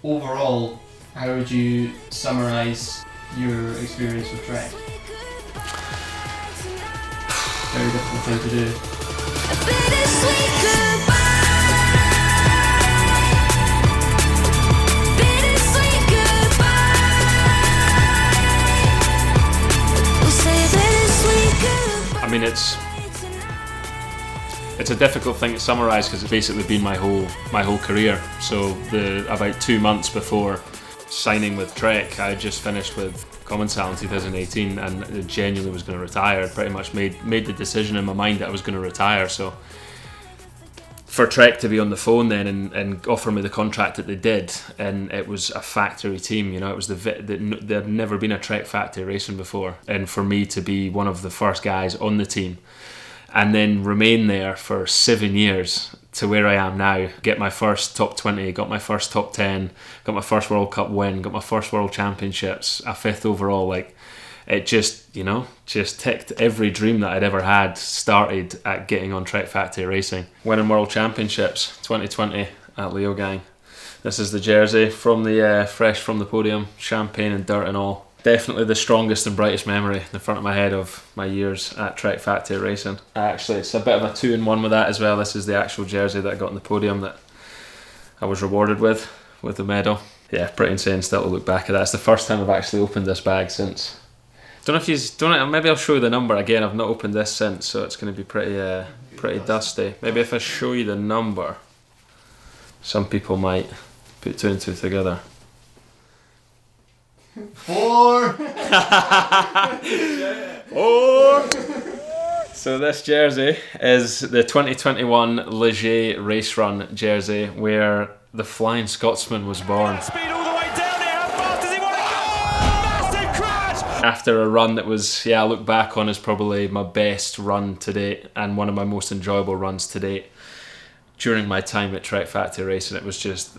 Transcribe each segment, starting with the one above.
overall, how would you summarise your experience with Trek? Very difficult thing to do. I mean, it's a difficult thing to summarise because it's basically been my whole career. So about 2 months before signing with Trek, I had just finished with Commensal in 2018 and genuinely was going to retire. Pretty much made the decision in my mind that I was going to retire. So for Trek to be on the phone then and offer me the contract that they did, and it was a factory team, it was there'd never been a Trek factory racing before, and for me to be one of the first guys on the team and then remain there for 7 years to where I am now, get my first top 20, got my first top 10, got my first World Cup win, got my first World Championships, a 5th overall, like it just ticked every dream that I'd ever had, started at getting on Trek Factory Racing. Winning World Championships 2020 at Leogang. This is the jersey from the fresh from the podium, champagne and dirt and all. Definitely the strongest and brightest memory in the front of my head of my years at Trek Factory Racing. Actually, it's a bit of a 2-in-1 with that as well. This is the actual jersey that I got on the podium that I was rewarded with the medal. Yeah, pretty insane still to look back at that. It's the first time I've actually opened this bag since. Maybe I'll show you the number again. I've not opened this since, so it's going to be pretty dusty. Maybe if I show you the number, some people might put 2 and 2 together. 4. 4. So this jersey is the 2021 Leger Race Run jersey, where the Flying Scotsman was born. After a run that was, I look back on as probably my best run to date and one of my most enjoyable runs to date during my time at Trek Factory Racing. It was just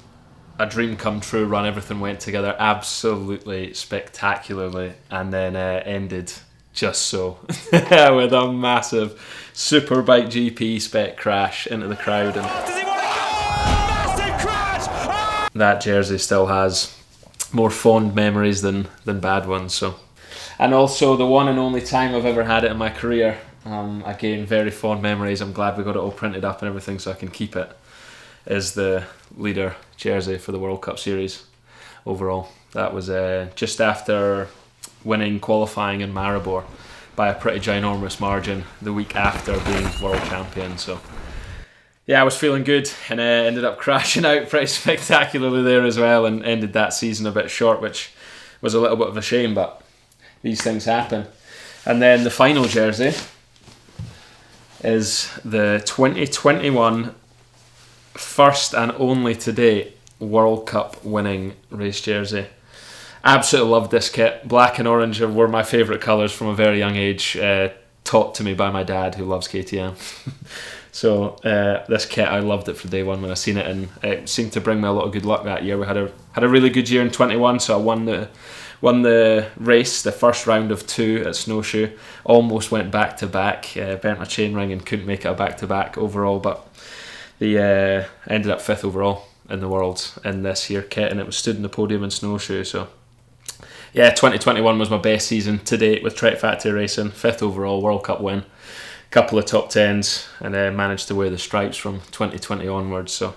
a dream come true run. Everything went together absolutely spectacularly, and then ended just so with a massive Superbike GP spec crash into the crowd, and that jersey still has more fond memories than bad ones. So, and also the one and only time I've ever had it in my career. Again, very fond memories. I'm glad we got it all printed up and everything so I can keep it. Is the leader jersey for the World Cup Series overall. That was just after winning qualifying in Maribor by a pretty ginormous margin the week after being world champion. So I was feeling good, and ended up crashing out pretty spectacularly there as well, and ended that season a bit short, which was a little bit of a shame, but these things happen. And then the final jersey is the 2021 first and only to date World Cup winning race jersey. Absolutely loved this kit. Black and orange were my favourite colours from a very young age, taught to me by my dad, who loves KTM. So this kit, I loved it from day one when I seen it, and it seemed to bring me a lot of good luck that year. We had a really good year in 21, so I won the race, the first round of 2 at Snowshoe. Almost went back to back, burnt my chainring and couldn't make it a back to back overall, but the ended up 5th overall in the world in this year kit, and it was stood in the podium in Snowshoe. So 2021 was my best season to date with Trek Factory Racing. 5th overall, World Cup win, couple of top 10s, and managed to wear the stripes from 2020 onwards. So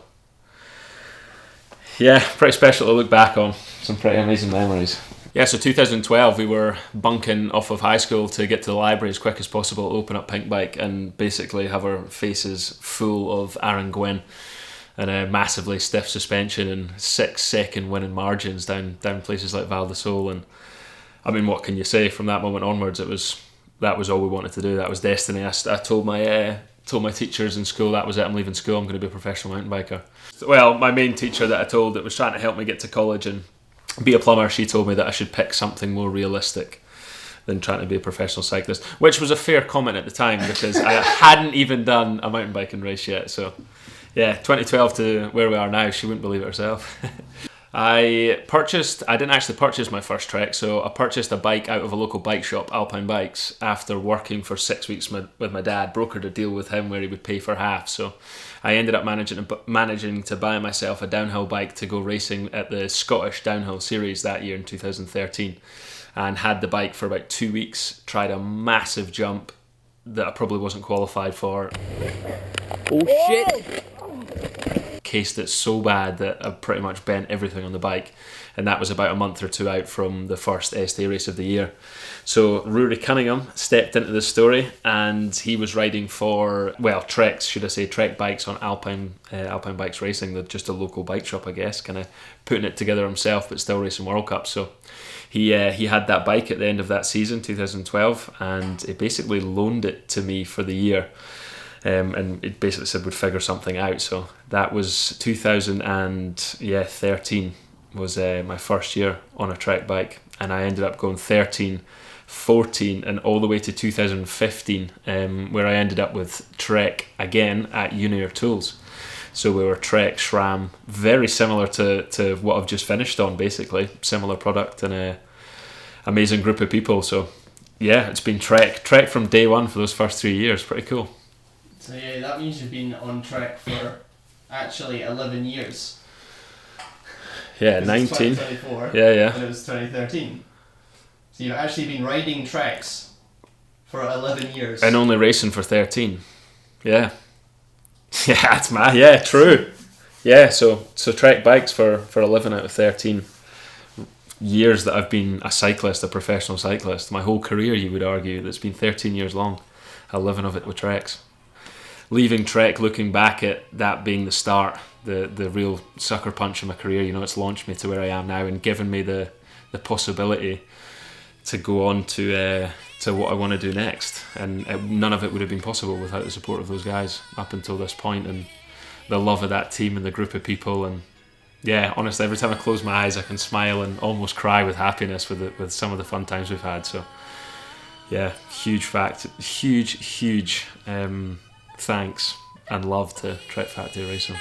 pretty special to look back on. Some pretty amazing memories. So 2012 we were bunking off of high school to get to the library as quick as possible, open up Pink Bike and basically have our faces full of Aaron Gwynn and a massively stiff suspension and 6-second winning margins down places like Val di Sole. And I mean, what can you say? From that moment onwards, that was all we wanted to do. That was destiny. I told my teachers in school that was it. I'm leaving school. I'm going to be a professional mountain biker. Well, my main teacher that I told that was trying to help me get to college and be a plumber, she told me that I should pick something more realistic than trying to be a professional cyclist, which was a fair comment at the time because I hadn't even done a mountain biking race yet. So 2012 to where we are now, she wouldn't believe it herself. I didn't actually purchase my first Trek, so I purchased a bike out of a local bike shop, Alpine Bikes, after working for 6 weeks with my dad, brokered a deal with him where he would pay for half. So I ended up managing to buy myself a downhill bike to go racing at the Scottish Downhill Series that year in 2013, and had the bike for about 2 weeks, tried a massive jump that I probably wasn't qualified for. Oh shit! Cased it so bad that I pretty much bent everything on the bike, and that was about a month or two out from the first ST race of the year. So Rory Cunningham stepped into the story, and he was riding for, well, Trek bikes on Alpine Bikes Racing. They're just a local bike shop, I guess, kind of putting it together himself, but still racing World Cup. So he had that bike at the end of that season, 2012, and he basically loaned it to me for the year. And it basically said we'd figure something out. So that was 2013 was my first year on a Trek bike, and I ended up going 13, 14 and all the way to 2015, where I ended up with Trek again at Unior Tools. So we were Trek SRAM, very similar to what I've just finished on, basically similar product and a amazing group of people. So yeah, it's been Trek from day one for those first 3 years. Pretty cool. So yeah, that means you've been on Trek for actually 11 years. Yeah, 19. Yeah. And it was 2013. So you've actually been riding Treks for 11 years. And only racing for 13. Yeah. Yeah, that's mad. Yeah, true. Yeah, so Trek bikes for 11 out of 13 years that I've been a professional cyclist. My whole career, you would argue, that's been 13 years long. 11 of it with Treks. Leaving Trek, looking back at that being the start, the real sucker punch in my career, it's launched me to where I am now and given me the possibility to go on to what I want to do next. And none of it would have been possible without the support of those guys up until this point, and the love of that team and the group of people. And yeah, honestly, every time I close my eyes I can smile and almost cry with happiness with some of the fun times we've had. So yeah, huge thanks and love to Trek Factory Racing.